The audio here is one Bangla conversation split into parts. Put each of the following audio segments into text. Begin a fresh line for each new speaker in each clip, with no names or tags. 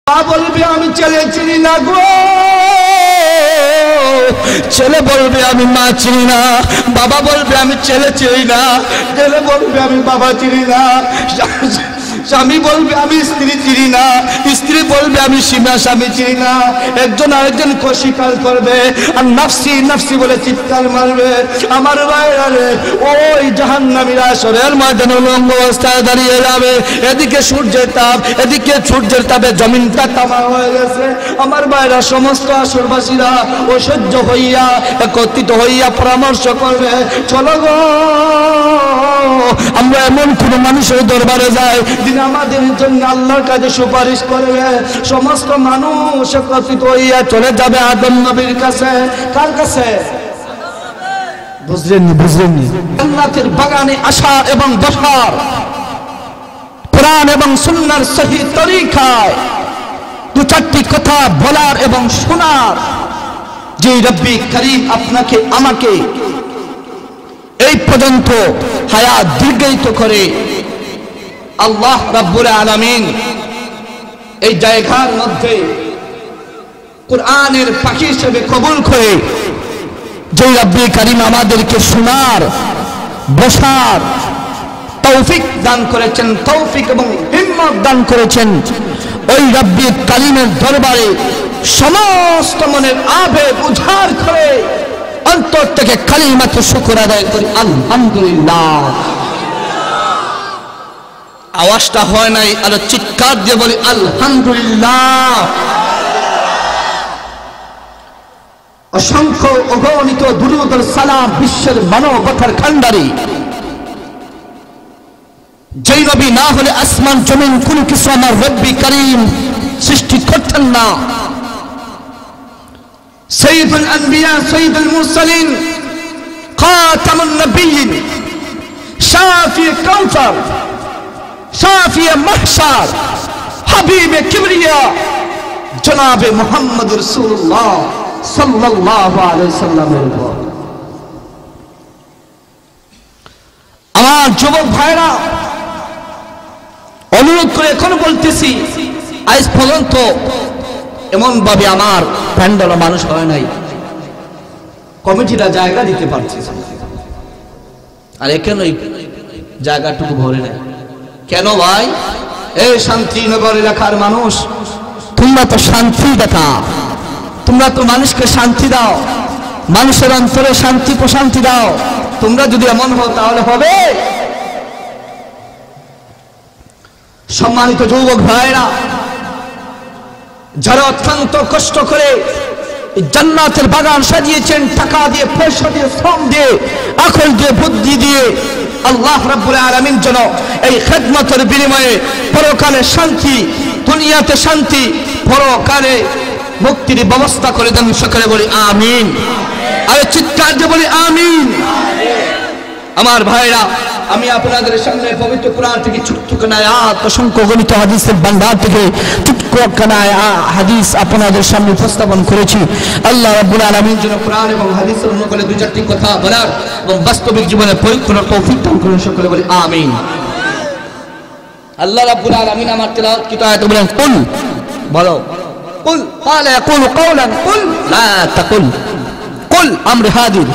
মা বলবে আমি ছেলে চিনি না গো, ছেলে বলবে আমি মা চিনি না, বাবা বলবে আমি ছেলে চিনি না, ছেলে বলবে আমি বাবা চিনি না, স্বামী বলবে আমি স্ত্রী চিনি না, স্ত্রী বলবে আমি স্বামী চিনি না। একজন আরেকজন স্বীকার করবে আর নাফসি নাফসি বলে চিৎকার মারবে। আমার ভাইরা রে, ওই জাহান্নামীরা আসরের ময়দানে উলঙ্গ অবস্থায় দাঁড়িয়ে যাবে। এদিকে সূর্যের তাপ, এদিকে সূর্যের তাপে জমিনটা তামা হয়ে গেছে। আমার ভাইরা, সমস্ত আসরবাসীরা অসহ্য হইয়া একত্রিত হইয়া পরামর্শ করবে, চলো গো আমরা এমন কোন মানুষের দরবারে যাই যিনি আমাদের জন্য আল্লাহর কাছে সুপারিশ করবে। সমস্ত মানুষ একত্রিত হইয়া চলে যাবে আদম নবীর কাছে। কার কাছে? বুঝলেননি? জান্নাতের বাগানে আসা এবং বসার, কোরআন এবং সুন্নাহর সহি তরিকায় দু চারটি কথা বলার এবং শোনার, যে রব্বি করিম আপনাকে আমাকে এই পর্যন্ত হায়াত দীর্ঘায়িত করে আল্লাহ রাব্বুল আলামিন এই জায়গার মধ্যে কোরআনের পাখি হিসেবে কবুল করে যে রব্বি করিম আমাদেরকে শোনার বসার তৌফিক দান করেছেন, তৌফিক এবং হিম্মত দান করেছেন, ওই রব্বি করিমের দরবারে সমস্ত মনের আবেগ উজাড় করে অন্তর থেকে কালিমাতে শুকর আদায় করি আলহামদুলিল্লাহ। আওয়াজটা হয় নাই, আর চিৎকার দিয়ে বলি আলহামদুলিল্লাহ। অসংখ্য অগণিত দুরূদ ও সালাম বিশ্বের মানবতার খান্ডারি, যেই নবী না হলে আসমান জমিন কোন কিছু আমার রব্বি করিম সৃষ্টি করতেন না। সৈয়দুল আনবিয়া, সৈয়দুল মুরসালিন, খাতামুন নবিয়্যিন, শাফি কাউসার, শাফি মাহশার, হাবিবে কিবরিয়া, জনাবে মুহাম্মদ রাসূলুল্লাহ সাল্লাল্লাহু আলাইহি সাল্লামের উপর। আমার যুবক ভাইরা, অনুরোধ করে এখন বলতেছি, আজ পর্যন্ত এমন ভাবে আমার প্যান্ডেল মানুষ হয় নাই, কমিটিরা জায়গা দিতে পারছে, আর এখানে জায়গাটুকু ভরে নাই। কেন ভাই? এই শান্তিনগর এলাকার মানুষ, তোমরা তো শান্তি দেখা, তোমরা তো মানুষকে শান্তি দাও, মানুষের অন্তরে শান্তি প্রশান্তি দাও। তোমরা যদি এমন হও তাহলে হবে? সম্মানিত যুবক ভাইরা, যারা অত্যন্ত কষ্ট করে জান্নাতের বাগান সাজিয়েছেন, টাকা দিয়ে, পয়সা দিয়ে, শ্রম দিয়ে, আকল দিয়ে, বুদ্ধি দিয়ে, আল্লাহ রাব্বুল আলামিন যেন এই খেদমতের বিনিময়ে পরকালে শান্তি, দুনিয়াতে শান্তি, পরকালে মুক্তির ব্যবস্থা করে দেন। সকলে বলি আমিন। আর চিৎকার দিয়ে বলি আমিন। আমার ভাইরা, আমি আপনাদের সামনে পবিত্র কোরআন থেকে ছোট্টখানা আয়াত, অসংখ্য গণিত হাদিসের ভান্ডার থেকে ছোট্টখানা হাদিস আপনাদের সামনে উপস্থাপন করেছি। আল্লাহ রাব্বুল আলামিন যেন কোরআন এবং হাদিসের অনুকূলে দুই চারটি কথা বলার এবং বাস্তবিক জীবনে প্রয়োগ করার তৌফিক দান করেন। সকলে বলি আমিন। আল্লাহ রাব্বুল আলামিন আমার তেলাওয়াতকৃত আয়াতে বলেন, কুল, বলো, কুল ক্বালা ইয়াকুলু কাওলান কুল লা তাকুল, কুল আমর হাদির।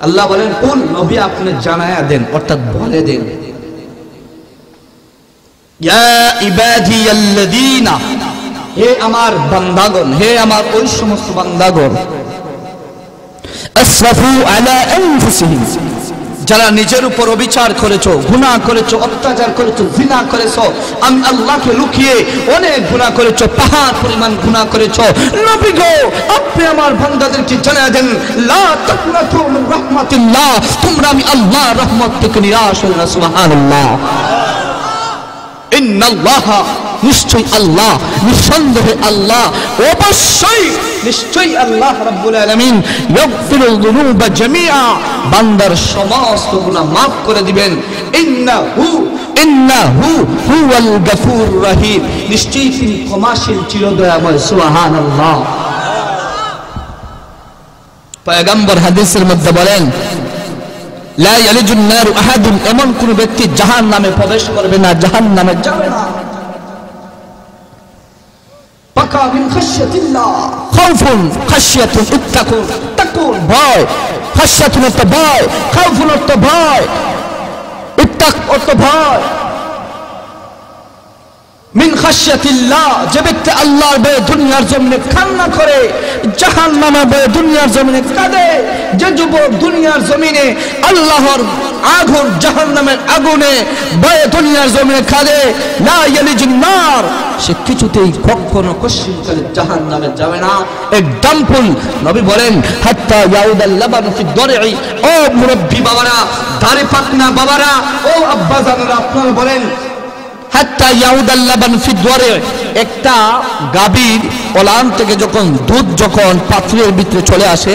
আল্লাহ বলেন, কুল, নবী আপনি জানায়া দেন, অর্থাৎ বলে দেন, ইয়া ইবাদিয়াল্লাযীনা, হে আমার বান্দাগণ, হে আমার ওই সমস্ত বান্দাগণ, আসরাফু আলা আনফুসিহিম, যারা নিজের উপর অবিচার করেছো, গুনাহ করেছো, অত্যাচার করেছো, জিনা করেছো, আমি আল্লাহকে লুকিয়ে অনেক গুনাহ করেছো, পাহাড় পরিমাণ গুনাহ করেছো, নবী গো আপনি আমার বান্দাদেরকে জানিয়ে দেন, লা তাকনাতু মিন রাহমাতিল্লাহ, তোমরা আমি আল্লাহর রহমত থেকে নিরাশ হও না। সুবহানাল্লাহ। ইন্নাল্লাহ, নিশ্চয় আল্লাহ, নিঃসন্দেহে আল্লাহ, অবশ্যই নিশ্চয়ই আল্লাহ রাব্বুল আলামিন ইয়াগফিরুল যুনুবা জামিআ, বান্দার সমস্ত গুনাহ maaf করে দিবেন। ইন্নাহু হুয়াল গফুর রহিম, নিশ্চয়ই তিনি ক্ষমাশীল চিরদয়াময়। সুবহানাল্লাহ। পয়গম্বর হাদিসের মধ্যে বলেন, লা ইয়ালিজুন নারু আহাদুন, এমন কোন ব্যক্তি জাহান্নামে প্রবেশ করবে না, জাহান্নামে যাবে না। বাকা মিন খাশিয়াতিল্লাহ, খাউফুন খাশিয়াতুন ইত্তাকুন, তাকুন ভয়, খাশিয়াতুন অর্থ ভয়, খাউফুন অর্থ ভয়, ইত্তাক অর্থ ভয়। মিন খাশিয়াতিল্লাহ, যে ব্যক্তি আল্লাহর ভয়ে দুনিয়ার জমিনে কান্না করে, জাহান্নামের ভয়ে দুনিয়ার জমিনে কাঁদে, যে যুবক দুনিয়ার জমিনে আল্লাহর আগুন জাহান্নামের আগুনে ভয়ে দুনিয়ার জমিনে কাঁদে, লা ইয়ালিজুন নার, সে কিছুতেই কখনো কশিনকালে জাহান্নামে যাবে না। এক্সাম্পল নবী বলেন হাত্তা ইয়াউদাল লাবানু ফি দরই, ও মুরব্বি বাবারা, দাড়ি পাকনা বাবারা, ও আব্বা জানেরা, আপনারা বলেন হাত্তা ইয়াউদাল লাবান ফি দরই, একটা গাভীর ওলান থেকে যখন দুধ যখন পাত্রের ভিতরে চলে আসে,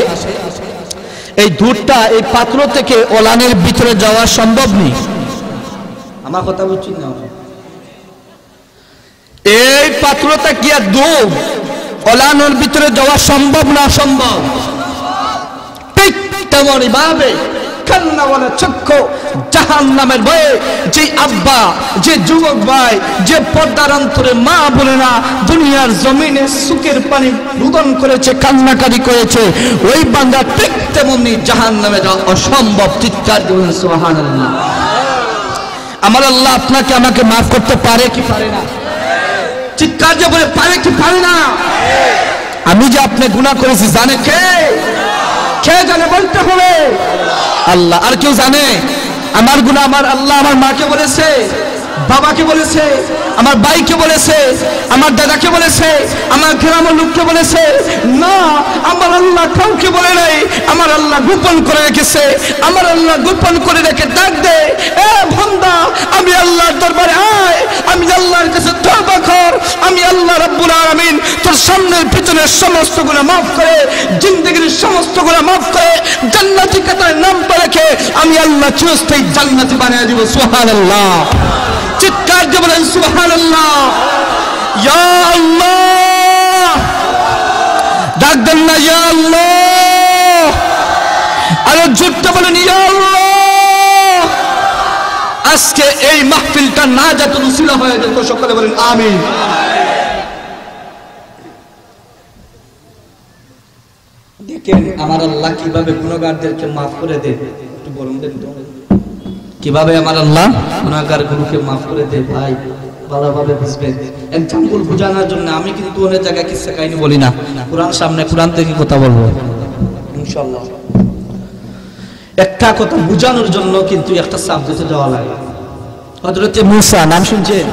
এই দুধটা এই পাত্র থেকে ওলানের ভিতরে যাওয়া সম্ভব নেই। আমার কথা বুঝছেন না? এই পাত্রটা কি আর দুধ ওলানের ভিতরে যাওয়া সম্ভব না অসম্ভব? ঠিক তেমনই ভাবে কান্নাওয়ালা চক্ষু জাহান্নামের ভয়ে যে আব্বা, যে যুবক ভাই, যে পর্দার অন্তরে মা বলে না দুনিয়ার জমিনে সুখের পানি রোদন করেছে, কান্নাকারি করেছে, ওই বান্দা ঠিক তেমনি জাহান্নামে যাওয়া অসম্ভব। চিৎকার দিবেন সুবহানাল্লাহ। আমার আল্লাহ আপনাকে আমাকে মাফ করতে পারে কি পারে না? চিৎকার দিয়ে বলে পারে কি পারে না? আমি যে আপনি গুনাহ করেছি জানে কে? কে জানে বলতে হবে? আল্লাহ। আর কেউ জানে? আমার গুনাহ আমার আল্লাহ আমার মাকে বলেছে, বাবাকে বলেছে, আমার ভাইকে বলেছে, আমার দাদাকে বলেছে, আমার গ্রামের লোককে বলেছে? না, আমার আল্লাহ কাউকে বলে নাই। আমার আল্লাহ গোপন করে রেখেছে। আমার আল্লাহ গোপন করে রেখে ডাক দে, এ বান্দা, আমি আল্লাহর দরবারে আয়, আমি আল্লাহর কাছে তওবা কর, আমি আল্লাহ রাব্বুল আলামিন তোর সামনের পিছনের সমস্ত গুনাহ মাফ করে, জিন্দেগির সমস্ত গুনাহ মাফ করে, জান্নাতি কাতারে নামটা রেখে আমি আল্লাহ চিরস্থায়ী জান্নাতি বানিয়ে দিব। সুবহানাল্লাহ। চিৎকার দিয়ে বলেন সুবহানাল্লাহ। ইয়া আল্লাহ, ডাক দেন না ইয়া আল্লাহ, আরো জোরটা বলেন ইয়া আল্লাহ। আজকে এই মাহফিলটা না যত উসিলা হয়ে যেত, সকলে বলেন আমিন। দেখেন আমার আল্লাহ কিভাবে গুনাহগারদেরকে মাফ করে দেন, একটু বলুন দেন তো কিভাবে আমার আল্লাহ গুনাহগার গুলোকে মাফ করে দেয়। ভাই ভালোভাবে বুঝবেন। এক্সাম্পল বোঝানোর জন্য আমি কিন্তু অনেক জায়গায় কিসসা কাহিনী বলি না, কোরআন সামনে, কোরআন থেকে কথা বলবো ইনশাআল্লাহ। একটা কথা বোঝানোর জন্য কিন্তু একটা সাবজেক্টে যাওয়া লাগে। হযরত মুসা নাম শুনছেন?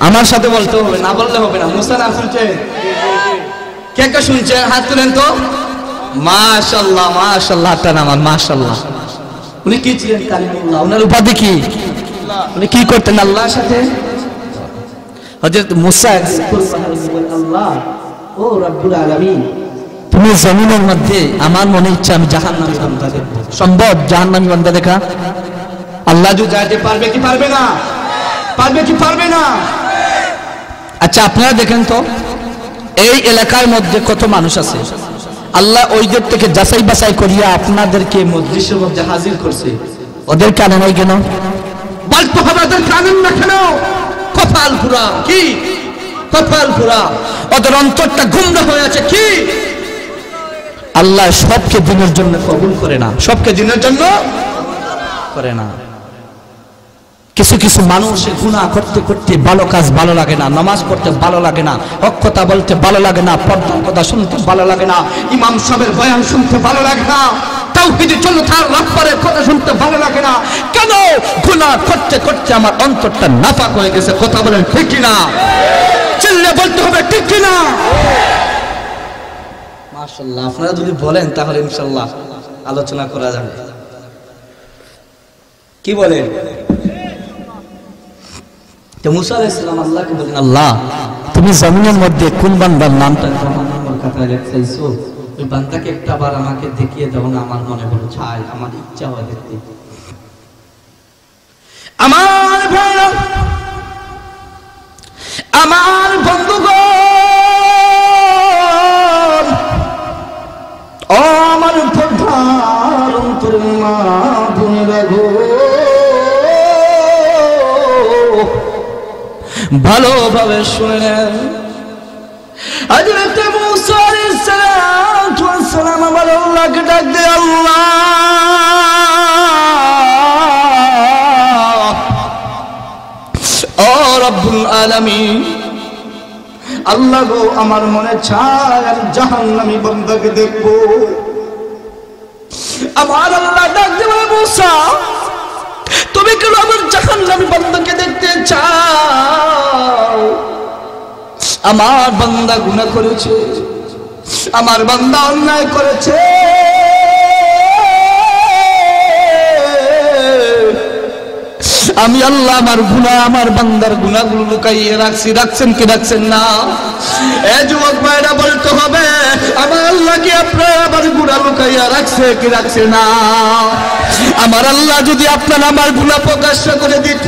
আমার সাথে বলতে হবে, না বললে হবে না। মুসা নাম শুনছেন? কে কে শুনছেন? হাত তুলেন তো। মাশাআল্লাহ, মাশাআল্লাহ, হাতটা নামান। মাশাআল্লাহ। উনি কি ছিলেন? কালিমুল্লাহ। ওনার উপাধি কি? উনি কি করতেন আল্লাহর সাথে? হযরত মুসা আল্লাহ, ও রব্বুল আলামিন, তুমি জমিনের মধ্যে আমার মনে ইচ্ছা আমি জাহান্নামী বান্দা দেখব। সম্ভব জাহান্নামী বান্দা দেখা? আল্লাহ যে যাইতে পারবে কি পারবে না? পারবে কি পারবে না? আচ্ছা আপনারা দেখেন তো এই এলাকার মধ্যে কত মানুষ আছে, আল্লাহ ওইদের থেকে যাচাই বাছাই করিয়া আপনাদেরকে মজলিসের মধ্যে হাজির করছে। ওদের কানে নাই কেন? বলতে হবে ওদের কানে না কেন? কপাল পুরা কি? কপাল পুরা। ওদের অন্তরটা গুমরা হয়ে আছে কি? আল্লাহ সবকে দিনের জন্য কবুল করে না, সবকে দিনের জন্য করে না। কিছু কিছু মানুষের গুনাহ করতে করতে ভালো কাজ ভালো লাগে না, নামাজ পড়তে ভালো লাগে না, হক কথা বলতে ভালো লাগে না, পর্দার কথা শুনতে ভালো লাগে না, ইমাম সাহেবের বয়ান শুনতে ভালো লাগে না, তাওহীদের জন্য তার রব্বের কথা শুনতে ভালো লাগে না। কেন? গুনাহ করতে করতে আমার অন্তরটা নাফাক হয়ে গেছে। কথা বলেন ঠিক কি না? চিল্লে বলতে হবে ঠিক কি না? মাশাআল্লাহ। আপনারা যদি বলেন তাহলে ইনশাআল্লাহ আলোচনা করা যাবে। কি বলেন? তো মুসা আলাইহিস সালাম আল্লাহকে বলেন, আল্লাহ তুমি জমিনের মধ্যে কোন বান্দার নামটা আমার কাছে লেখাইছো, ওই বান্দাকে একটাবার আমাকে দেখিয়ে দাও না, আমার মনে বড় চাই, আমার ইচ্ছা হয় দেখতে। আমার ভাই, আমার বন্ধুগণ, ও আমার পর্দার অন্তরের মা বোনেরা গো, ভালোভাবে শুনে নেন। হযরত মুসা আলাইহিস সালাম আমার আল্লাহকে ডাক দেয়, আল্লাহ ও রব্বুল আলামিন, আল্লাহ গো আমার মনে চায় আমি জাহান্নামী বান্দাকে দেখব। আমার আল্লাহ ডাক দেয়, মুসা তুমি কেন আমার জাহান্নামী বান্দাকে দেখতে চাও? আমার বান্দা গুনাহ করেছে, আমার বান্দা অন্যায় করেছে, আমি আল্লাহ আমার গুনাহ আমার বান্দার গুনাহগুলো লুকাইয়ে রাখছেন কি রাখছেন না? এ যুবক ভাইরা বলতে হবে, আমার আল্লাহ কি আপনার আমার গুনাহ লুকাইয়া রাখছে কি রাখছে না? আমার আল্লাহ যদি আপনার আমার গুনাহ প্রকাশ করে দিত,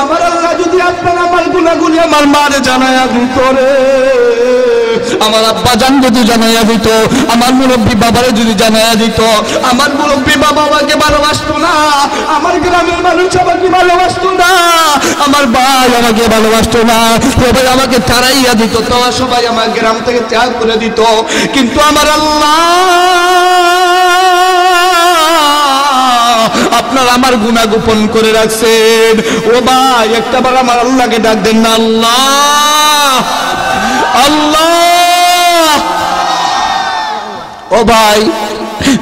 আমার আল্লাহ যদি আপনার আমার গুনাহগুলি আমার মারে জানায়া দিত রে, আমার আব্বা জান যদি জানাইয়া দিত, আমার মুরব্বী বাবারে যদি জানাইয়া দিত, আমার মুরব্বী বাবা আমাকে ভালোবাসতো না, আমার গ্রামের মানুষ আমাকে ভালোবাসতো না, আমার ভাই আমাকে ভালোবাসতো না, সবাই আমাকে তাড়াইয়া দিত, তো সবাই আমার গ্রাম থেকে ত্যাগ করে দিত, কিন্তু আমার আল্লাহ আপনার আমার গুনাহ গোপন করে রাখছেন। ও ভাই একটাবার আমার আল্লাহকে ডাক দেন না, আল্লাহ আল্লাহ। ও ভাই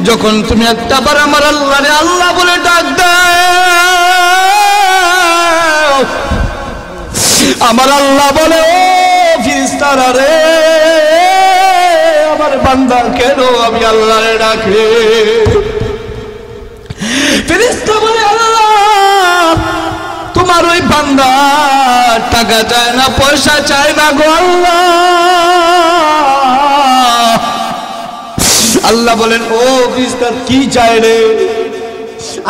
যখন তুমি একটাবার আমার আল্লাহরে আল্লাহ বলে ডাক দাও, আমার আল্লাহ বলে, ও ফেরেশতারা রে, আমার বান্দা কেন আমি আল্লাহরে ডাকে? ফেরেশতা বলে, আল্লাহ তোমার ওই বান্দা টাকা চায় না, পয়সা চায় না গো আল্লাহ। আল্লাহ বলেন, ও ফেরেশতা কি চায় রে?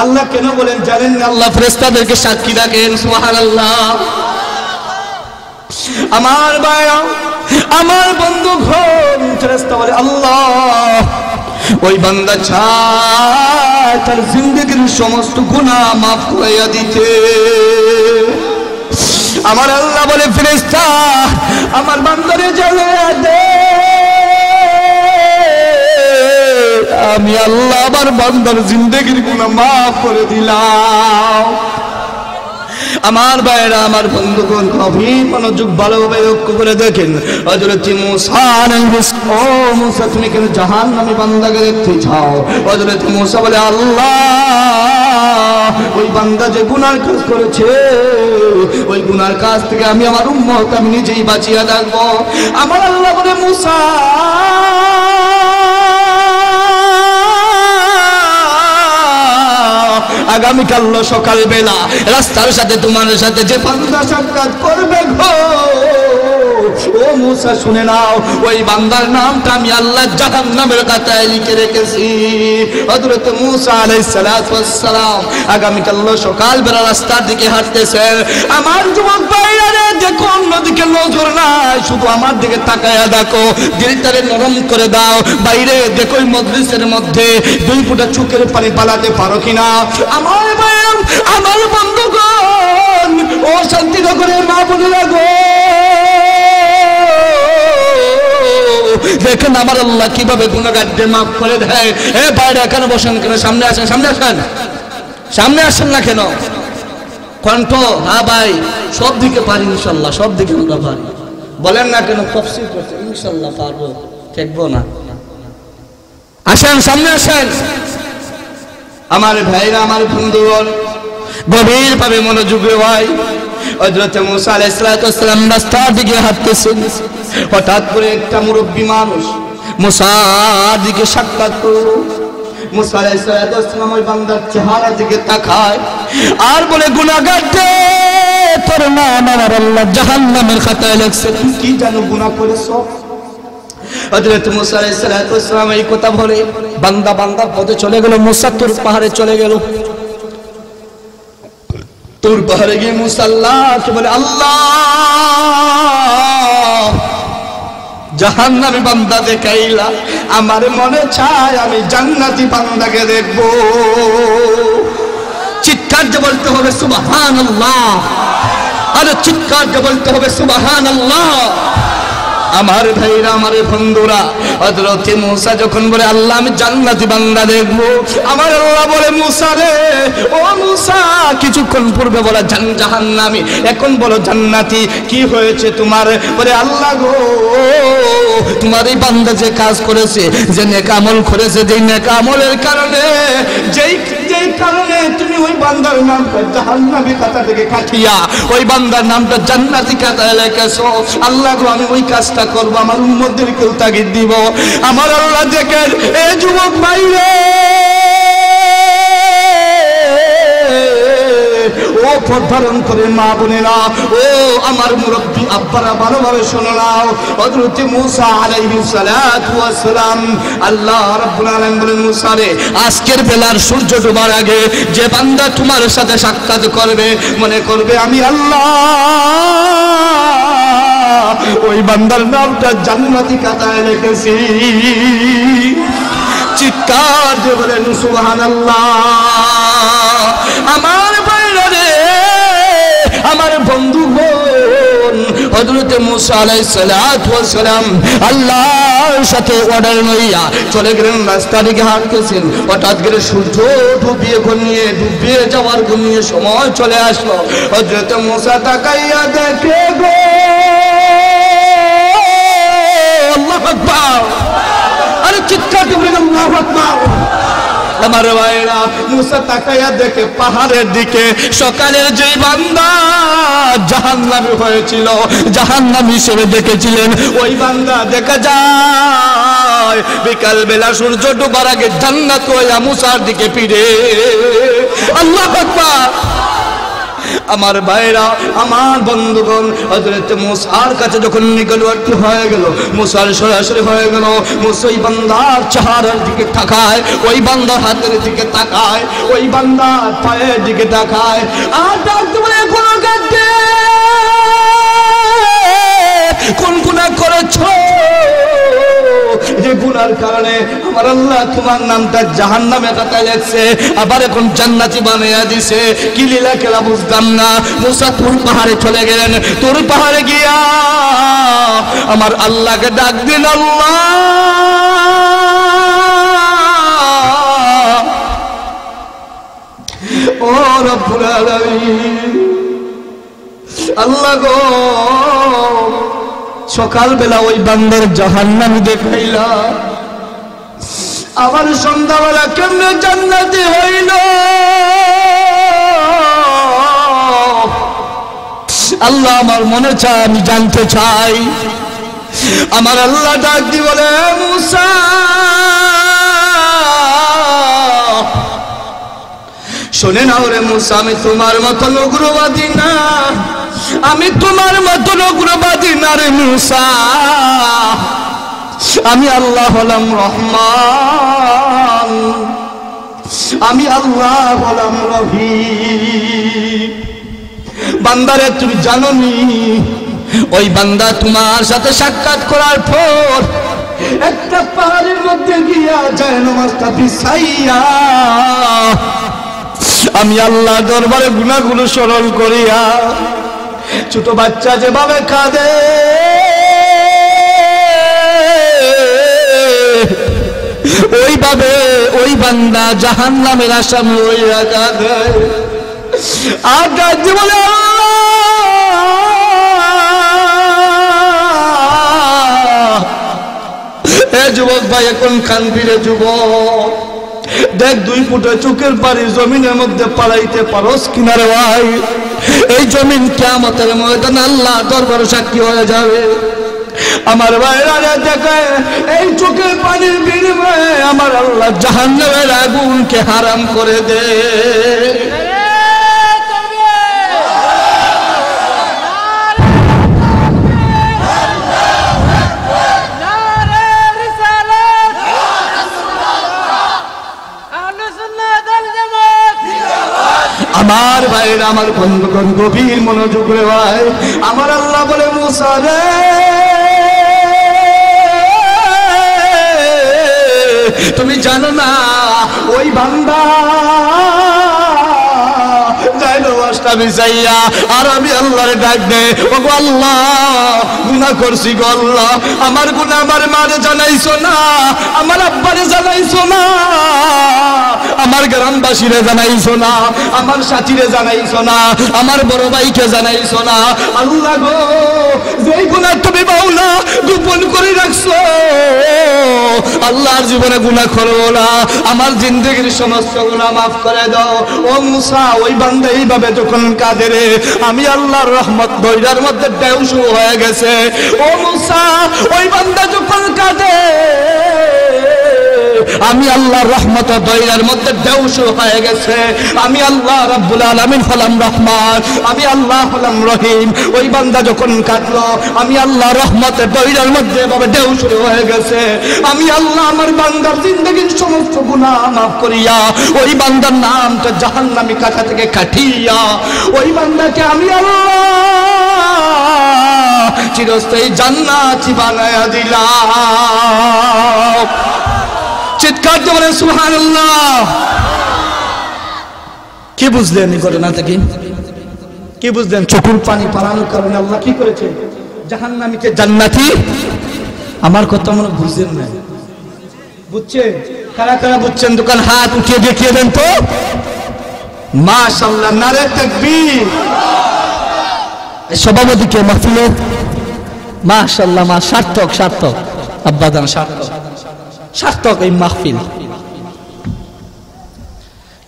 আল্লাহ কেন বলেন জানেন না? আল্লাহ ফেরেশতাদেরকে সাক্ষী রাখেন, সুবহানাল্লাহ। আমার ভাই আমার বন্ধুগণ, ফেরেশতা বলে, আল্লাহ ওই বান্দা চায় তার জিন্দেগীর সমস্ত গুনাহ মাফ করাইয়া দিতে। আমার আল্লাহ বলে, ফেরেশতা আমার বান্দারে জ্বালিয়ে দে, আমি আল্লাহ আমার বান্দার জিন্দেগীর গুনাহ মাফ করে দিলাম। আমার ভাইরা আমার বন্ধুগণ গভীর মনোযোগ ভালোভাবে লক্ষ্য করে দেখেন, হযরত মুসা আলাইহিস সালাম, ও মুসা তুমি কেন জাহান্নামী বান্দাকে দেখতে চাও? হযরত মুসা বলে, আল্লাহ ওই বান্দা যে গুনার কাজ করেছে, ওই গুনার কাজ থেকে আমি আমার উম্মত আমি নিজেই বাঁচিয়ে রাখবো। আমার আল্লাহ বলে, মুসা আগামীকাল সকালবেলা রাস্তার সাথে তোমার সাথে যে বান্দা সাক্ষাৎ করবে গো, ও মুসা শুনে নাও, ওই বান্দার নামটা আমি আল্লাহ জাহান্নামের খাতায় লিখে রেখেছি। হযরত মুসা আলাইহিস সালাম আগামীকাল সকালবেলা রাস্তার দিকে হাঁটতেছেন। আমার যুবক ভাইরা রে, দেখো অন্যদিকে নজর নাই, শুধু আমার দিকে তাকায়া দেখো, দিলটারে নরম করে দাও। বাইরে দেখো মজলিসের মধ্যে দুই ফোঁটা চোখের পানি পালাতে পারো কিনা? আমার ভাই আমার বন্ধুগণ, ও শান্তিনগরের মা বোনেরা গো, দেখেন আমার আল্লাহ কিভাবে গুনাহগারদের মাফ করে দেয়। এ বাইরে কেন বসেন, কেন সামনে আসেন, সামনে আসেন, সামনে আসেন না কেন? কণ্ঠ হ্যাঁ ভাই সব দিকে পারি ইনশাল্লাহ, সব দিকে আমরা পারি, বলেন না কেন? তফসির করতে ইনশাল্লাহ পারবো, দেখবো না। আসেন সামনে আসেন আমার ভাইরা আমার বন্ধুগণ, গভীর ভাবে মনোযোগী হয়। হযরত মুসা আলাইহিস সালাম রাস্তার দিকে হাঁটতেছেন, হঠাৎ করে একটা মুরব্বী মানুষ মুসার দিকে সাক্ষাৎ করল। মুসা আলাইহিস সালাম ওই বান্দার চেহারা দিকে তাকায় আর বলে, গুনাহগার রে, তোর নাম আমার আল্লাহ জাহান্নামের খাতায় লিখছে, তুই কি জানো গুনাহ করেছো? হযরত মুসা আলাইহিস সালাম এই কথা বলে বান্দার পথে চলে গেল, মুসা তুর পাহাড়ে চলে গেল। তুর পাহাড়ে গিয়ে মুসা আল্লাহকে বলে, আল্লাহ জাহান্নামী বান্দা দেখাইলা, আমার মনে চায় আমি জান্নাতি বান্দাকে দেখব। চিৎকার দিয়ে বলতে হবে সুবহানাল্লাহ, আরে চিৎকার দিয়ে বলতে হবে সুবহানাল্লাহ। আমার ভাইরা, আমার বন্ধুরা, হযরত মুসা যখন বলে আল্লাহ আমি জান্নাতি বান্দা দেখব, আমার আল্লাহ বলে মুসা রে, ও মুসা কিছুক্ষণ পূর্বে বলা জাহান্নামী, এখন বলো জান্নাতি, কি হয়েছে তোমার? বলে আল্লাহ গো, তোমার এই বান্দা যে কাজ করেছে, যে নেক আমল করেছে, যেই নেক আমলের কারণে, যেই কারণে তুমি ওই বান্দার নামটা জাহান্নামী খাতা থেকে কাটিয়া ওই বান্দার নামটা জান্নাতি খাতায় লিখেছো, আল্লাহ গো আমি ওই কাজটা করব, আমার উম্মতদেরকেও তাগিদ দিব। আমার আল্লাহ দেখেন এই যুবক ভাইরে, ও পর্দারণ করে মা বোনেরা, ও আমার মুরব্বী আব্বারা, ভালোভাবে শোনো নাও। হযরত মুসা আলাইহিস সালাতু ওয়াস সালাম, আল্লাহ রাব্বুল আলামিন বলেন মুসা রে, আজকের বেলার সূর্য ডোবার আগে যে বান্দা তোমার সাথে সাক্ষাৎ করবে, মনে করবে আমি আল্লাহ ওই বান্দার নামটা জান্নাতি খাতায় লিখেছি। চিৎকার দিয়ে বলেন সুবহানাল্লাহ। আমার ভাইরা রে, আমার বন্ধুগণ, হযরত মুসা আলাইহিস সালাতু ওয়াস সালাম আল্লাহর সাথে অর্ডার লইয়া চলে গেলেন, রাস্তা দিকে হাঁটতেছেন, হঠাৎ করে সূর্য ডুবিয়ে যাওয়ার ঘনিয়ে সময় চলে আসলো। হযরত মুসা তাকাইয়া দেখে গো, আল্লাহু আকবার, আরে চিৎকার দিয়ে বলেন আল্লাহু আকবার। আমার ভাইরা, মুসা তাকাইয়া দেখে পাহাড়ের দিকে সকালের যে বান্দা জাহান্নামী হয়েছিল, জাহান্নামী হিসেবে দেখেছিলেন, ওই বান্দা দেখা যায় বিকাল বেলা সূর্য ডোবার আগে জান্নাত হইয়া মুসার দিকে ফিরে। আল্লাহু আকবার। আমার ভাইরা, আমার বন্ধুগণ, হযরত মুসার কাছে যখন নিকটবর্তী হয়ে গেল, মুসার সরাসরি হয়ে গেল, মুসা ওই বান্দার চেহারার দিকে তাকায়, ওই বান্দার হাতের দিকে তাকায়, ওই বান্দার পায়ের দিকে তাকায়, আর ডাকতে বলে কোন কাটে কোন গুনাহ করেছো, যে গুনার কারণে আমার আল্লাহ তোমার নামটা জাহান্নামে খাতায় লিখছে, আবার এখন জান্নাতি বানাইয়া দিছে, কি লীলা খেলা বুঝতাম না। মুসা তুর পাহাড়ে চলে গেলেন, তুর পাহাড়ে গিয়া আমার আল্লাহকে ডাক দিন, আল্লাহ ও রব্বুল আলামিন, আল্লাহ গো সকালবেলা ওই বান্দার জাহান্নামী দেখাইলা, আবার সন্ধ্যাবেলা কেমনে জান্নাতি হইল, আল্লাহ আমার মনে চায়, আমি জানতে চাই। আমার আল্লাহ ডাক দি বলে মুসা, শোনে নাও রে মুসা, আমি তোমার মতো উগ্রবাদী না, আমি তোমার মতো উগ্রবাদী না রে মুসা, আমি আল্লাহ হলাম রহমান, আমি আল্লাহ হলাম রহিম। বান্দারে তুমি জানোনি, ওই বান্দা তোমার সাথে সাক্ষাৎ করার পর একটা পাহাড়ের মধ্যে গিয়া যায় নামাজটা বিছাইয়া আমি আল্লাহ দরবারে গুনাহগুলো স্মরণ করিয়া, ছোট বাচ্চা যেভাবে কাঁদে ওইভাবে ওই বান্দা জাহান্নামের আসামি হইয়া কাঁদে। আর কাঁদতে বলে যুবক ভাই, এখন কান ফিরে যুবক, দেখ দুই ফুটে চোখের পানি জমিনের মধ্যে পালাইতে পারস কিনারে ভাই, এই জমিন কিয়ামতের ময়দানে আল্লাহ দরবারে সাক্ষী হয়ে যাবে। আমার ভাইরা দেখে এই চোখের পানির বিনিময়ে আমার আল্লাহ জাহান্নামের আগুনকে হারাম করে দে। আমার ভাইরা, আমার বন্ধুগণ, গভীর মনোযোগ রে ভাই, আমার আল্লাহ বলে মুসা রে, তুমি জানো না ওই বান্দা জায়নামাজটা বিছাইয়া আর আমি আল্লাহরে ডাক দে, ওগো আল্লাহ গুনাহ করছি গো আল্লাহ, আমার গুনাহ আমার মারে জানাইছো না, আমার আব্বারে জানাইছো না, আমার গ্রামবাসীরে জানাইছো না, আমার সাথীরে জানাইছো না, আমার বড় ভাইকে জানাইছো না। আল্লাহ গো যেই গুনাহ তুমি মাওলা গোপন করে রাখছো, আল্লাহর জীবনে গুনাহ করব না, আমার জিন্দেগির সমস্ত গুনাহ মাফ করে দাও। ও মুসা ওই বান্দা এইভাবে যখন কাঁদে রে, আমি আল্লাহর রহমত দইরার মধ্যে ঢেউ শুরু হয়ে গেছে। ও মুসা ওই বান্দা যখন কাঁদে, আমি আল্লাহর রহমত দইরার মধ্যে ঢেউ শুরু হয়ে গেছে। আমি আল্লাহ রাব্বুল আলামিন হলাম রহমান, আমি আল্লাহ হলাম রহিম। ওই বান্দা যখন কাঁদলো, আমি আল্লাহ রহমতের দইরার মধ্যে এভাবে ঢেউ শুরু হয়ে গেছে। আমি আল্লাহ আমার বান্দার জিন্দেগির সমস্ত গুনাহ মাফ করিয়া ওই বান্দার নামটা জাহান্নামী কাঁটা থেকে কাটিয়া ওই বান্দাকে আমি আল্লাহ চিরস্থায়ী জান্নাতি বানায়া দিলাম। চিৎকার দিয়ে বলেন সুবহানাল্লাহ। কি বুঝলেন এই ঘটনা থেকে? কি বুঝলেন? চোখের পানি পালানোর কারণে আল্লাহ কি করেছে? জাহান্নামীকে জান্নাতি। আমার কথা মনে বুঝছেন না? বুঝছেন? কারা কারা বুঝছেন? দোকান হাত উঠিয়ে দেখিয়ে দেন তো। মাশাআল্লাহ, নারে তাকবীর। সভাপতি কে মাহফিলে? মাশাআল্লাহ, মা সার্থক সার্থক আব্বাদান সার্থক সার্থক এই মাহফিল।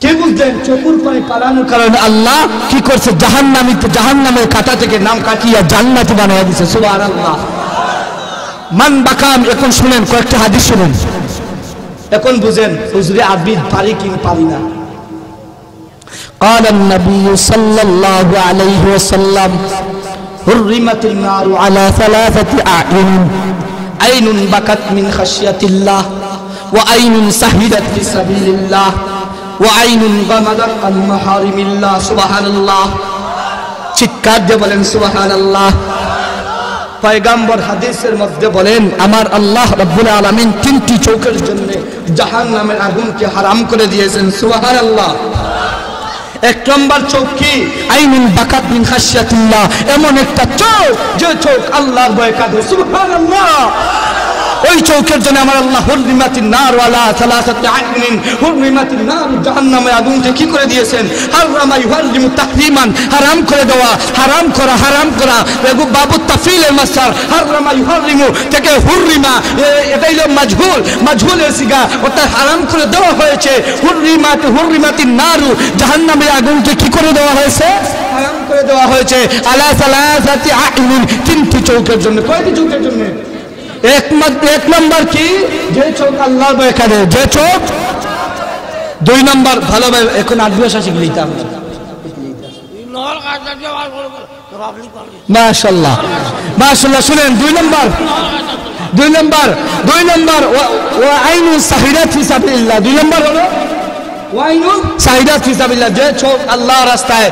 কে বুঝলেন? চকুর পানি পালানোর কারণে আল্লাহ কি করছে? জাহান্নামের কাঁটা থেকে নাম কাটিয়া জান্নাতি বানাইয়া দিয়েছে। সুবহানাল্লাহ। মান বাকাম। এখন শুনেন কয়েকটা হাদিস শুনেন, এখন বুঝেন হুজুরে আরবি পারি কি পারি না। قال النبي صلى الله عليه وسلم حرمت النار على ثلاثة أعين عين بكت من خشية الله وعين سهدت في سبيل الله وعين غمضت عن محارم الله. سبحان الله। চিৎকার দিয়ে বলেন সুবহানাল্লাহ। পয়গম্বর হাদিসের মধ্যে বলেন আমার আল্লাহ রাব্বুল আলামিন তিনটি চোখের জন্য জাহান্নামের আগুনকে হারাম করে দিয়েছেন। সুবহানাল্লাহ। এক নম্বর চোখ কি? আইনুন বাকাত মিন খাশিয়াতিল্লাহ, এমন একটা চোখ যে চোখ আল্লাহর ভয়ে কাঁদে। সুবহানাল্লাহ। ওই চোখের জন্য আমার আল্লাহ হুররিমাতিন নার ওয়ালা সালাসাতি আইনিন, হুররিমাতিন নার জাহান্নামের আগুনকে কি করে দিয়েছেন? হারামা ইউহারিমু তাহরিমান, হারাম করে দেওয়া, হারাম করা, হারাম করা। এগো বাবু তাফসীলের মাস্টার হারামা ইউহারিমু থেকে হুররিমা, এটাই হলো মাজহুলের সিগা, অর্থাৎ হারাম করে দেওয়া হয়েছে। হুররিমাতিন নার, জাহান্নামের আগুনকে কি করে দেওয়া হয়েছে? হারাম করে দেওয়া হয়েছে। আলা সালাসাতি আইনিন, তিনটি চোখের জন্য। কয়টি চোখের জন্য? এক নম্বর কি? যে চোখ আল্লাহর ভয়ে কাঁদে, যে চোখ। দুই নম্বর ভালোভাবে এখন আরবি ভাষা শিখলেই তা মাশাআল্লাহ মাশাআল্লাহ। শুনেন দুই নম্বর ওয়া আইনু সাহিদাত ফি সাবিলিল্লাহ। দুই নম্বর হলো ওয়া আইনু সাহিদাত ফি সাবিলিল্লাহ, যে চোখ আল্লাহর রাস্তায়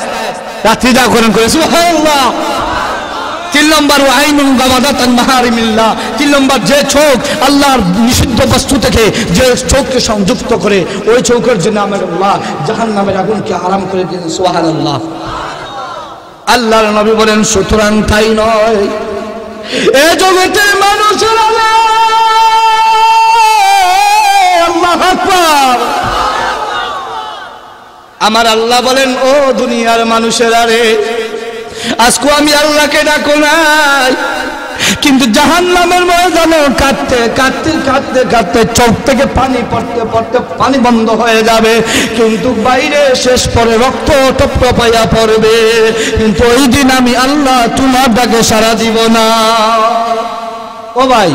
রাত্রি জাগরণ করে। সুবহানাল্লাহ। তিন নম্বর আইনুন গামাদাত আন মাহারিমিল্লাহ, তিন নম্বর যে চোখ আল্লাহর নিষিদ্ধ বস্তু থেকে যে চোখকে সংযুক্ত করে, ওই চোখের জন্য আমার আল্লাহ জাহান্নামের আগুনকে হারাম করে দিয়েছেন। সুবহানাল্লাহ। আল্লাহর নবী বলেন সুতরাং তাই নয়, এই জগতের মানুষের আল্লাহু আকবার। আমার আল্লাহ বলেন ও দুনিয়ার মানুষেরা রে, আজকে আমি আল্লাহকে ডাকো নাই, কিন্তু জাহান্নামের ময়দানে কাঁদতে কাঁদতে কাঁদতে কাঁদতে চোখ থেকে পানি পড়তে পড়তে পানি বন্ধ হয়ে যাবে, কিন্তু বাইরে শেষ পরে রক্ত টপটপাইয়া পড়বে, কিন্তু ওই দিন আমি আল্লাহ তোমার ডাকে সাড়া দিব না। ও ভাই,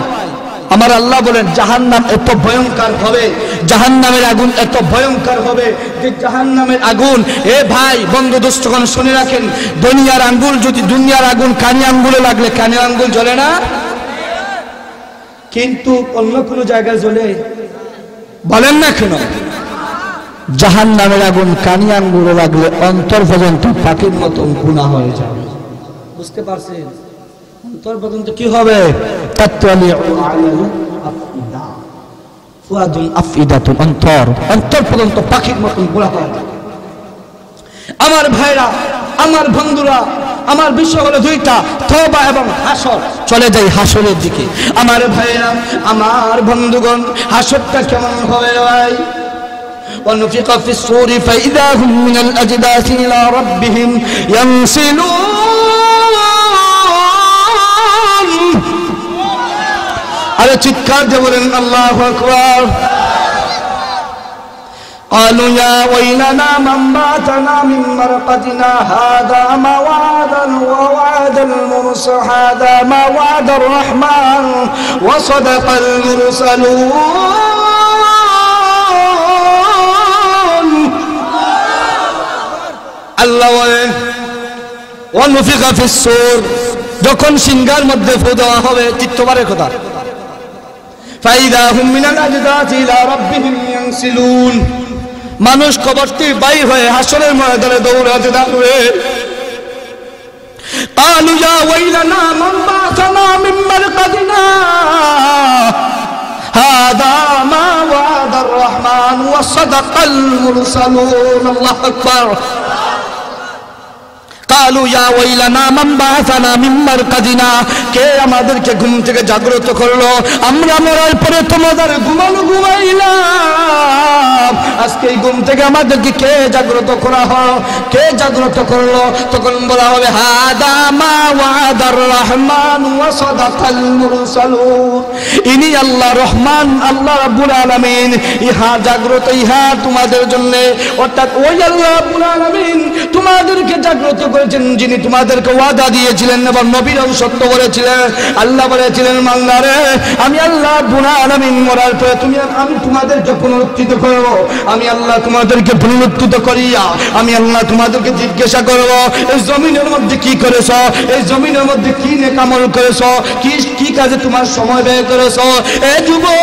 আমার আল্লাহ বলেন জাহান্নাম এত ভয়ঙ্কর হবে, জাহান্নামের আগুন এত ভয়ঙ্কর হবে যে জাহান্নামের আগুন, এ ভাই বন্ধু দোস্তগণ শুনে রাখেন, দুনিয়ার আঙ্গুল যদি দুনিয়ার আগুন কানে আঙ্গুলে লাগলে কানে আঙ্গুল জ্বলে না, কিন্তু অন্য কোনো জায়গায় জ্বলে? বলেন না কেন? জাহান্নামের আগুন কানে আঙ্গুলে লাগলে অন্তর পর্যন্ত পাখির মতন গুনাহ হয়ে যাবে। বুঝতে পারছেন? অন্তর পর্যন্ত কি হবে? অন্তর পর্যন্ত পাখির মতন গুনাহ হয়ে যাবে। আমার ভাইরা, আমার বন্ধুরা, আমার বিষয় হলো দুইটা, তওবা এবং হাসর। চলে যাই হাসরের দিকে। আমার ভাইরা, আমার বন্ধুগণ, হাসরটা কেমন হবে ভাই? ونفخ في الصور فإذا هم من الأجداث إلى ربهم ينسلون। আরে চিৎকার দিয়ে বলেন আল্লাহু আকবার। قالوا يا ويلنا من باتنا من مرقدنا هذا ما وعد المرسل هذا ما وعد الرحمن وصدق المرسلون। আল্লাহ বলেন ونفخ في الصور, যখন সিংহার মধ্যে ফু দেওয়া হবে, চিত্তবারের কথা, فإذا هم من الأجداث إلى ربهم ينسلون, মানুষ কবর থেকে বাইর হয়ে হাসরের ময়দানে দৌড়াতে থাকবে। قالوا يا ويلنا من بعثنا من مرقدنا هذا ما وعد الرحمن وصدق المرسلون। الله أكبر। قالوا يا ويلنا من بعثنا من مرقدنا, কে আমাদেরকে ঘুম থেকে জাগ্রত করলো? আমরা মরার পরে তোমাদের ঘুমাইলাম, আজকে এই ঘুম থেকে আমাদেরকে কে জাগ্রত করা হলো, কে জাগ্রত করলো? তখন বলা হবে হাদা মা ওয়াদার রহমান ওয়া সাদাকাল মুরসালুন, ইনি আল্লাহ রহমান, আল্লাহ রাব্বুল আলামিন, ইহা জাগ্রত, ইহা তোমাদের জন্য, অর্থাৎ ওই আল্লাহ রাব্বুল আলামিন তোমাদেরকে জাগ্রত করেছেন, যিনি তোমাদেরকে ওয়াদা দিয়েছিলেন এবং নবীরাও সত্য বলেছিলেন। আল্লাহ বলেছিলেন বান্দারে, আমি আল্লাহ রাব্বুল আলামিন মরার পরে আমি তোমাদেরকে পুনরুত্থিত করব, আমি আল্লাহ তোমাদেরকে পুনরুত্থিত করিয়া আমি আল্লাহ তোমাদেরকে জিজ্ঞাসা করব এই জমিনের মধ্যে কি করেছো, এই জমিনের মধ্যে কি নেক আমল করেছো, কি কাজে তোমার সময় ব্যয় করেছো। এ যুবক,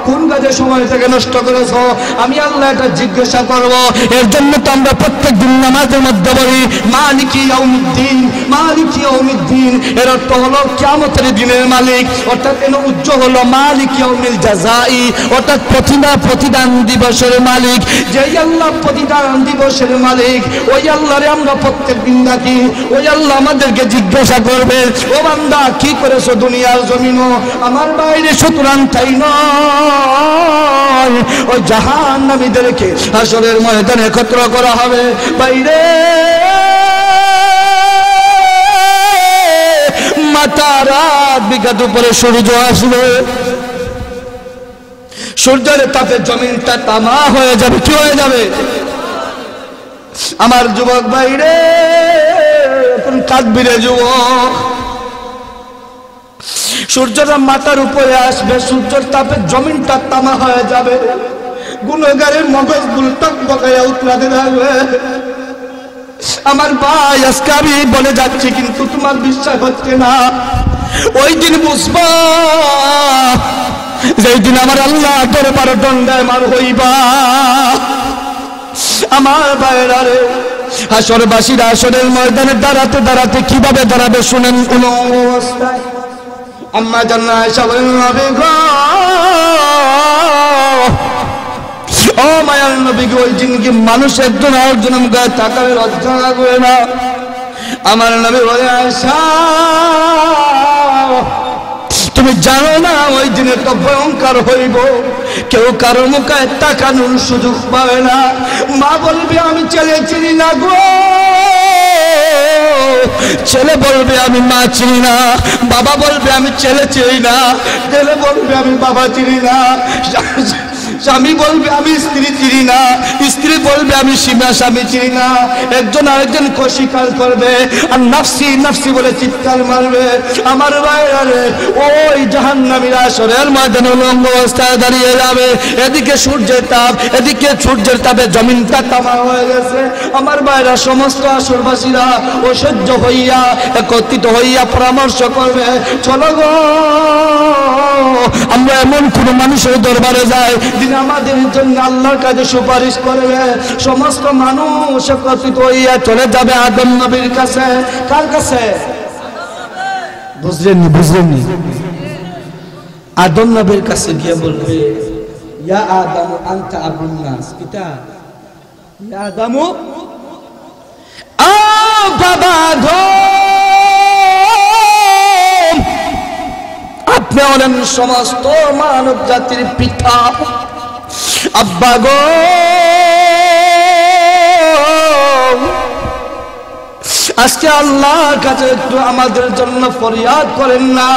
কোন কাজে সময় থেকে নষ্ট করেছো, আমি আল্লাহ এটা জিজ্ঞাসা করব। এর জন্য তো আমরা প্রত্যেক দিন নামাজের মধ্যে বলি মালিকি ইয়াউমিদ্দিন, মালিকি ইয়াউমিদ্দিন, এর অর্থ হলো কিয়ামতের দিনের মালিক, অর্থাৎ এর উজ্জ হলো মালিকি ইয়াউমিল জাযাই, অর্থাৎ প্রতিদান দিবসের মালিক। যেই আল্লাহ প্রতিদান দিবসের মালিক, ওই আল্লাহরে আমরা প্রত্যেক দিন ডাকি, ওই আল্লাহ আমাদেরকে জিজ্ঞাসা করবে ও বান্দা কি করেছো দুনিয়ার জমিনও। আমার বাইরে সুতরাং তাই নয়, ওই জাহান্নামীদেরকে হাসরের ময়দানে একত্র করা হবে। বাইরে মাতা রাত বিঘাত উপরে সূর্য আসবে, সূর্যের তাপে জমিনটা তামা হয়ে যাবে। কি হয়ে যাবে? আমার যুবক বাইরে এখন কাঁদবি রে যুবক, সূর্যটা মাথার উপরে আসবে, সূর্যের তাপে জমিনটা তামা হয়ে যাবে, গুনাহগারের মগজগুলো টকবকাইয়া উতলাতে থাকবে। আমার ভাই, আজকে আমি বলে যাচ্ছি কিন্তু তোমার বিশ্বাস হচ্ছে না। ওই দিন বুঝবা যেই দিন আমার আল্লাহ দরবার দণ্ডায়মান হইবা। আমার ভাইরা রে, হাসরবাসীরা হাসরের ময়দানে দাঁড়াতে দাঁড়াতে কিভাবে দাঁড়াবে শুনেন। কোন অবস্থায় আম্মা জান্নাত আয়েশা বলেন, নবী গো, ও মায়ার নবী গো, ওই দিন কি মানুষ একজন আরেকজনের গায়ে তাকাবে, লজ্জা লাগবে না? আমার নবী বলে, আয়েশা তুমি জানো না ওই দিনে তো ভয়ঙ্কর হইব, কেউ কারো মুখে তাকানোর সুযোগ পাবে না। মা বলবে আমি ছেলে চিনি না গো, ছেলে বলবে আমি মা চিনি না, বাবা বলবে আমি ছেলে চিনি না, ছেলে বলবে আমি বাবা চিনি না, স্বামী বলবে আমি স্ত্রী চিনি না, স্ত্রী বলবে আমি স্বামী চিনি না। একজন আরেকজনকে অস্বীকার করবে আর নাফসি নাফসি বলে চিৎকার মারবে। আমার ভাইরা রে, ওই জাহান্নামীরা হাসরের ময়দানে উলঙ্গ অবস্থায় দাঁড়িয়ে যাবে। এদিকে সূর্যের তাপ, এদিকে সূর্যের তাপে জমিনটা তামা হয়ে গেছে। আমার ভাইরা, সমস্ত হাসরবাসীরা অসহ্য হইয়া একত্রিত হইয়া পরামর্শ করবে, চলো গো আমরা এমন কোন মানুষের দরবারে যাই যিনি আমাদের জন্য আল্লাহর কাছে সুপারিশ করবে। সমস্ত মানুষ একত্রিত হইয়া চলে যাবে আদম নবীর কাছে। কার কাছে? বুঝলেননি? আদম নবীর কাছে গিয়ে বলবে, ইয়া আদামু আনতা আবুন নাস কিতা ইয়া আদামু আ বাবা গো আপনি হলেন সমস্ত মানব জাতির পিতা আব্বা গো আজকে আল্লাহর কাছে একটু আমাদের জন্য ফরিয়াদ করেন না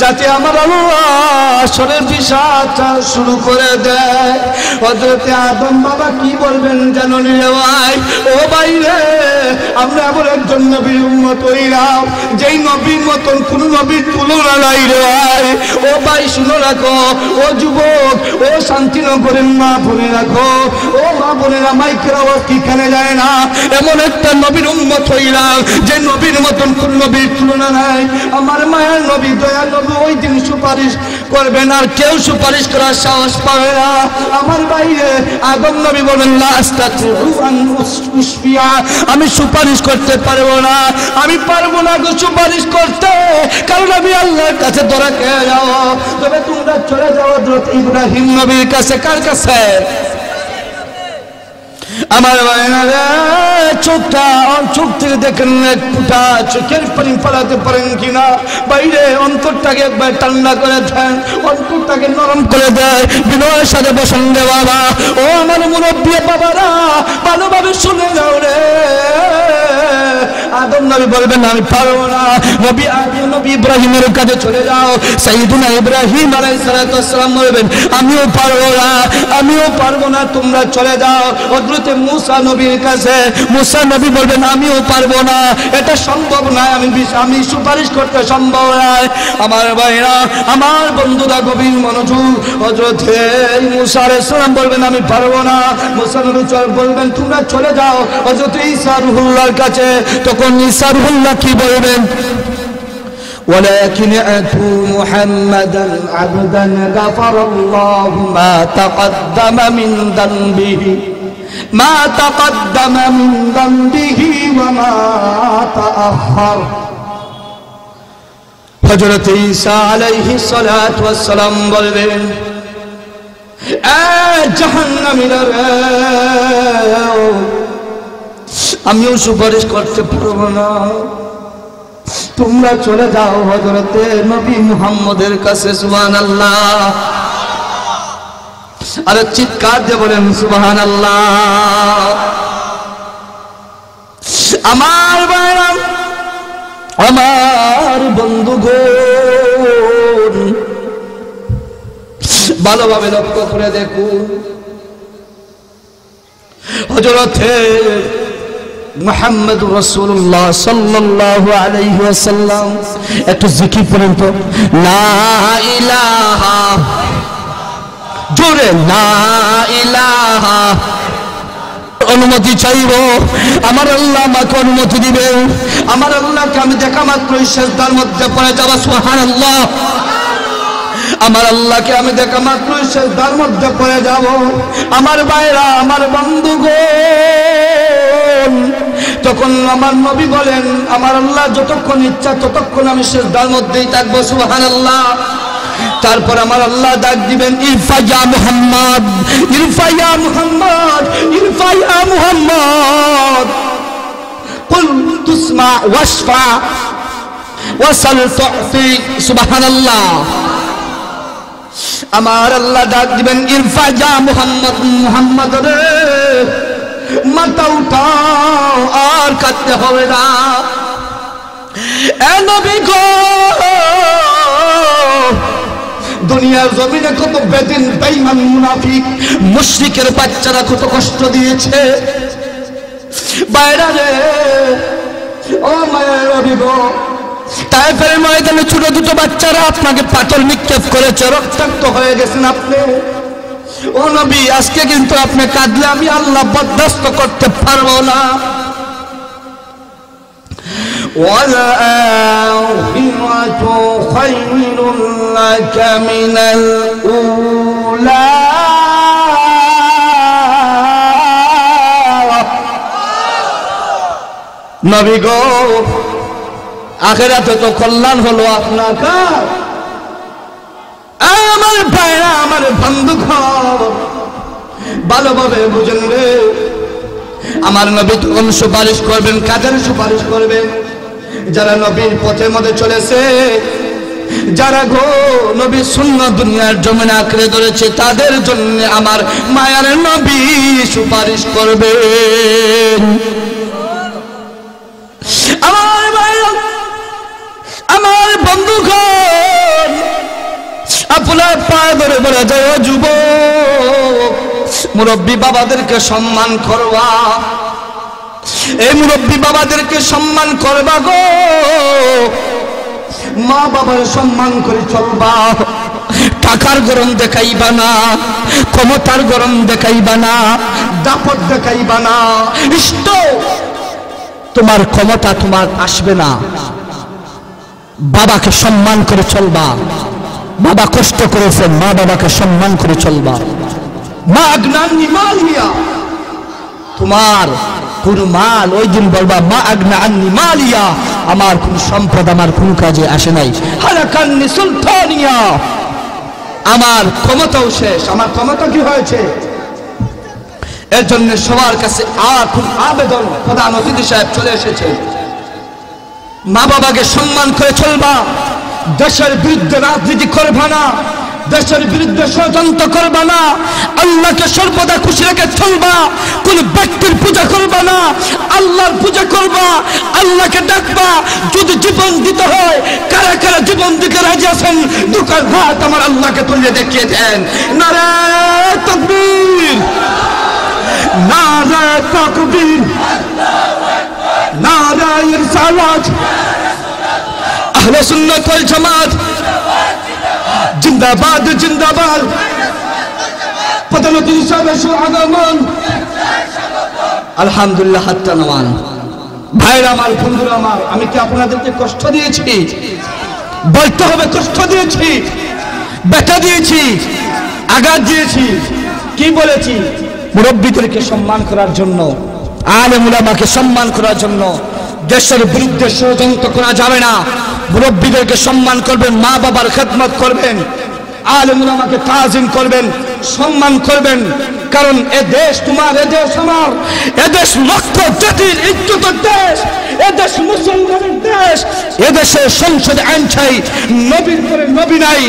যাতে আমার আল্লাহ আসরের বিচারটা শুরু করে দেয় হযরত আদম বাবা কি বলবেন জানো রে ভাই ও ভাই রে আমরা এমন একজন নবীর উম্মত হইলাম যেই নবীর মতন কোন নবীর তুলনা নাই রে ভাই ও ভাই শুনো রাখো ও যুবক ও শান্তিনগরের মা বলে রাখো ও মা বোনেরা মাইকের আওয়াজ কি কানে যায় না এমন একটা নবীর উম্মত হইলাম যে নবীর মতন কোন নবীর তুলনা নাই আমার মায়ের নবী দয়ার নবী ওই দিন সুপারিশ করবেন আর কেউ সুপারিশ করার সাহস পাবে না আমার বাইরে আদম নবী বলেন লা আস্তাতিউ আন উসফিয়া আমি সুপারিশ করতে পারবো না আমি পারবো না গো সুপারিশ করতে কারণ আমি আল্লাহর কাছে ধরা খেয়ে যাও তবে তোমরা চলে যাও হযরত ইব্রাহিম নবীর কাছে কার কাছে আমার ভাইরা চোখটা চোখ থেকে দেখেন এক ফুটা চোখের পানি ফেলাতে পারেন কিনা বাইরে অন্তরটাকে একবার ঠান্ডা করে দেন অন্তরটাকে নরম করে দেয় বিনয়ের সাথে বসেন রে বাবা ও আমার মুরব্বী বাবারা ভালোভাবে শুনে যাও রে আদম নবী বলবেন আমি পারবো না নবী আদি নবী ইব্রাহিমের কাছে চলে যাও সাইয়্যিদুনা ইব্রাহিম আলাইহিস সালাতু ওয়াস সালাম বলবেন আমিও পারবো না তোমরা চলে যাও হযরত মুসা নবীর কাছে মুসা নবী বলবেন আমিও পারবো না এটা সম্ভব নয় আমি সুপারিশ করতে সম্ভব নয় আমার ভাইরা আমার বন্ধুরা গভীর মনোযোগ হযরত মুসা আলাইহিস সালাম বলবেন আমি পারবো না মুসা নবী বলবেন তোমরা চলে যাও হযরত ঈসা রূহুল্লাহর কাছে তখন ঈসা রূহুল্লাহ কি বলবেন ولكن أتوا محمدا عبدا غفر الله ما تقدم من ذنبه وما تأخر হযরত ঈসা আলাইহিস সালাতু ওয়াস সালাম বলবেন জাহান্নামীরা আমিও সুপারিশ করতে পারবো না তোমরা চলে যাও হযরত নবী মুহাম্মদের কাছে সুবহানাল্লাহ আরে চিৎকার দিয়ে বলেন সুবহানাল্লাহ আমার ভাইরা আমার বন্ধুগণ ভালোভাবে লক্ষ্য করে দেখুন হযরত মুহাম্মদ রাসূলুল্লাহ সাল্লাল্লাহু আলাইহি ওয়াসাল্লাম একটু জিকির করেন তো লা ইলাহা জোরে লা ইলাহা অনুমতি চাইব আমার আল্লাহ আমাকে অনুমতি দিবে আমার আল্লাহকে আমি দেখা মাত্রই সিজদার মধ্যে পড়ে যাব সুবহানাল্লাহ আমার আল্লাহকে আমি দেখা মাত্রই সিজদার মধ্যে পড়ে যাব আমার ভাইরা আমার বন্ধুগণ তখন আমার নবী বলেন আমার আল্লাহ যতক্ষণ ইচ্ছা ততক্ষণ আমি সিজদার মধ্যেই থাকবো সুবহানাল্লাহ তারপর আমার আল্লাহ ডাক দিবেন ইরফা ইয়া মুহাম্মদ ইরফা ইয়া মুহাম্মদ ইরফা ইয়া মুহাম্মদ কুল তুসমা ওয়াশফা ওয়াসাল তুফি সুবহানাল্লাহ আমার আল্লাহ ডাক দিবেন ইরফা ইয়া মুহাম্মদ মুহাম্মদ রে মাথা উঠাও আর কাঁদতে হবে না এ নবী গো দুনিয়ার জমিনে কত বেদিন বেঈমান মুনাফিক মুশরিকের বাচ্চারা কত কষ্ট দিয়েছে বাইরে রে ও মায়ের নবী গো তায়েফের ময়দানে ছোট দুটো বাচ্চারা আপনাকে পাথর নিক্ষেপ করেছে রক্তাক্ত হয়ে গেছেন আপনি ও নবী আজকে কিন্তু আপনি কাঁদলে আমি আল্লাহ বরদাস্ত করতে পারবো না والآخرة خير لك من الأولى নবী গো আখিরাতে তো কল্যাণ হলো আপনার আমার ভাইরা, আমার বন্ধুগণ, ভালোভাবে বুঝেন রে। আমার নবী তখন সুপারিশ করবেন, কাদের সুপারিশ করবেন? যারা নবীর পথের মধ্যে চলেছে, যারা গো নবী সুন্নাত দুনিয়ার জমিনে আঁকড়ে ধরেছে, তাদের জন্য আমার মায়ার নবী সুপারিশ করবেন। আমার ভাইরা, আমার বন্ধুগণ, আপনার পায়ে ধরে বলে যায়, ও যুবক, মুরব্বী বাবাদেরকে সম্মান করবা, এই মুরব্বী বাবাদেরকে সম্মান করবা গো, মা বাবার সম্মান করে চলবা, টাকার গরম দেখাইবা না, ক্ষমতার গরম দেখাইবা না, দাপট দেখাইবা না। ইষ্ট তোমার ক্ষমতা তোমার আসবে না, বাবাকে সম্মান করে চলবা। বাবা কষ্ট করেছেন, মা বাবাকে সম্মান করে চলবা। মা আগ্নানি মালিয়া, তোমার কোন মাল ওই দিন বলবা মা আগনা আন্নি মালিয়া, আমার কোন সম্পদ আমার কোন কাজে আসে নাই। হালাকান্নি সুলতানিয়া, আমার ক্ষমতাও শেষ, আমার ক্ষমতা কি হয়েছে? এর জন্য সবার কাছে খুব আবেদন, প্রধান অতিথি সাহেব চলে এসেছে, মা বাবাকে সম্মান করে চলবা, দেশের বিরুদ্ধে রাজনীতি করবা না, দেশের বিরুদ্ধে ষড়যন্ত্র করবা না, আল্লাহকে সর্বদা খুশি রেখে চলবা, কোন ব্যক্তির পূজা করবা না, আল্লাহর পূজা করবা, আল্লাহকে ডাকবা। যদি জীবন দিতে হয়, কারা কারা জীবন দিতে রাজি আছেন? দুকার হাত আমার আল্লাহকে তুলে দেখিয়ে দেন। নারায়ে তাকবীর, নারায়ে তাকবীর, নারায়ে রিসালাত, আহলে সুন্নাত ওয়াল জামাত জিন্দাবাদ, জিন্দাবাদ। প্রধান অতিথি সাহেবের আগমন, আলহামদুলিল্লাহ। হাতটা নামান। ভাইরা আমার, বন্ধুরা আমার, আমি কি আপনাদেরকে কষ্ট দিয়েছি? বলতে হবে কষ্ট দিয়েছি, ব্যথা দিয়েছি, আঘাত দিয়েছি। কি বলেছি? মুরব্বীদেরকে সম্মান করার জন্য, আলেম উলামাকে সম্মান করার জন্য। দেশের বিরুদ্ধে ষড়যন্ত্র করা যাবে না। মুরব্বীদেরকে সম্মান করবেন, মা বাবার খেদমত করবেন, আলেম উলামাকে তাজিম করবেন, সম্মান করবেন। কারণ এ দেশ তোমার, এ দেশ আমার, এ দেশ লক্ষ জাতির ইজ্জতের দেশ, এ দেশ মুসলমানের দেশ। এ দেশে সংসদে আইন চাই, নবীর পরে নবী নাই,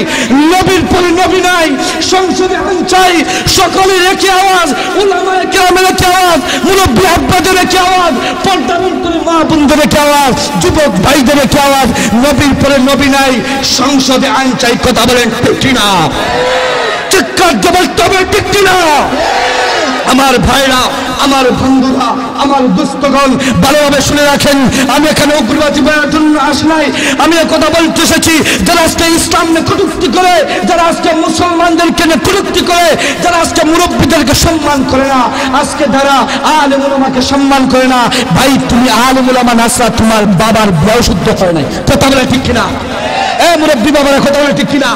নবীর পরে নবী নাই। সংসদে আইন চাই, সকলের একই আওয়াজ, উলামায়ে কেরামের একই আওয়াজ, মুরব্বী আব্বাদের একই আওয়াজ, পর্দাবন করে মা বোনদের একই আওয়াজ, যুবক ভাইদের একই আওয়াজ। নবীর পরে নবী নাই, সংসদে আইন চাই। কথা বলেন ঠিক না? চিৎকার জবাব তবে ঠিক না? আমার ভাইরা, আমার বন্ধুরা, আমার দুস্থগণ, ভালোভাবে শুনে রাখেন। আমি এখানে উগ্রবাদী বলার জন্য আসি নাই, আমি কথা বলতে এসেছি। যারা আজকে ইসলাম নিয়ে কটূক্তি করে, যারা আজকে মুসলমানদেরকে নিয়ে কটূক্তি করে, যারা আজকে মুরব্বীদেরকে সম্মান করে না, আজকে যারা আলেম উলামাকে সম্মান করে না, ভাই তুমি আলেম উলামা নাসরা, তোমার বাবার বয়স উদ্ধ হয় নাই। কথা বলে ঠিক কিনা? মুরব্বী বাবারা কথা বলে ঠিক কিনা?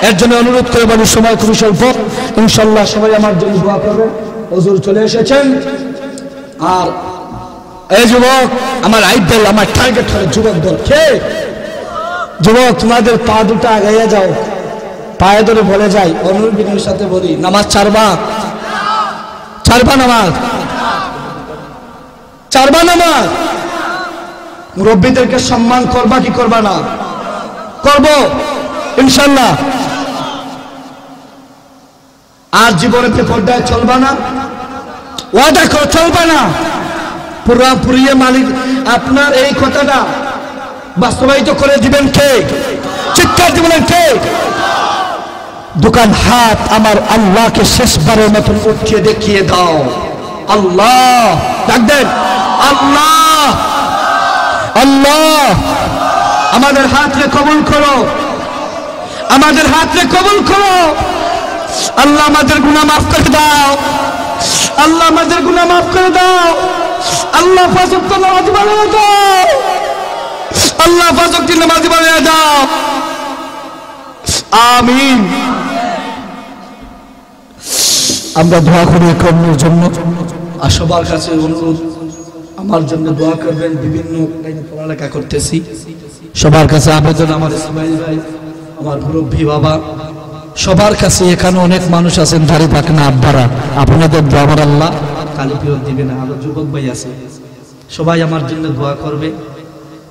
এর জন্য অনুরোধ করে বলি, সময় খুবই স্বল্প, ইনশাল্লাহ সবাই আমার জন্য দোয়া করবেন। হুজুর চলে এসেছেন। আর এই যুবক, আমার আইডল, আমার টার্গেট হলো যুবক দল। কে যুবক? তোমাদের পা দুটো আগাইয়া যাও, পায়ে ধরে বলে যাই, অনুরোধের সাথে বলি, নামাজ ছাড়বা? ছাড়বা নামাজ? ছাড়বা নামাজ? মুরব্বীদেরকে সম্মান করবা কি করবা না? করবো ইনশাল্লাহ। আর জীবনে পর্দায় চলবা না, ওয়াদা কর চলবা না। পুরাপুরি মালিক আপনার এই কথাটা বাস্তবায়িত করে দিবেন কে? চিৎকার দিবেন কে? দোকান হাত আমার আল্লাহকে শেষবারের মতন উঠিয়ে দেখিয়ে দাও। আল্লাহ ডাক দেন, আল্লাহ, আল্লাহ আমাদের হাতকে কবুল করো, আমাদের হাতকে কবুল করো। আল্লাহ আমাদের গুনাহ মাফ করে দাও, আল্লাহ আমাদের গুনাহ মাফ করে দাও। আল্লাহ পাঁচ ওয়াক্ত নামাজ বানিয়ে দাও, আল্লাহ পাঁচ ওয়াক্ত নামাজ বানিয়ে দাও। আমিন। আমরা দোয়া করি কর্মের জন্য। আর সবার কাছে অনুরোধ, আমার জন্য দোয়া করবেন। বিভিন্ন পড়ালেখা করতেছি, সবার কাছে আবেদন, আমার ইসমাইল ভাই, আমার মুরব্বী বাবা, সবার কাছে এখানে অনেক মানুষ আছেন দাড়ি পাকে না আব্বারা, আপনাদের দোয়া আমার আল্লাহ কালি ফেরত দিবে না। আরো যুবক ভাই আছে, সবাই আমার জন্য দোয়া করবে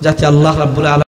যাতে আল্লাহ রাব্বুল আলামিন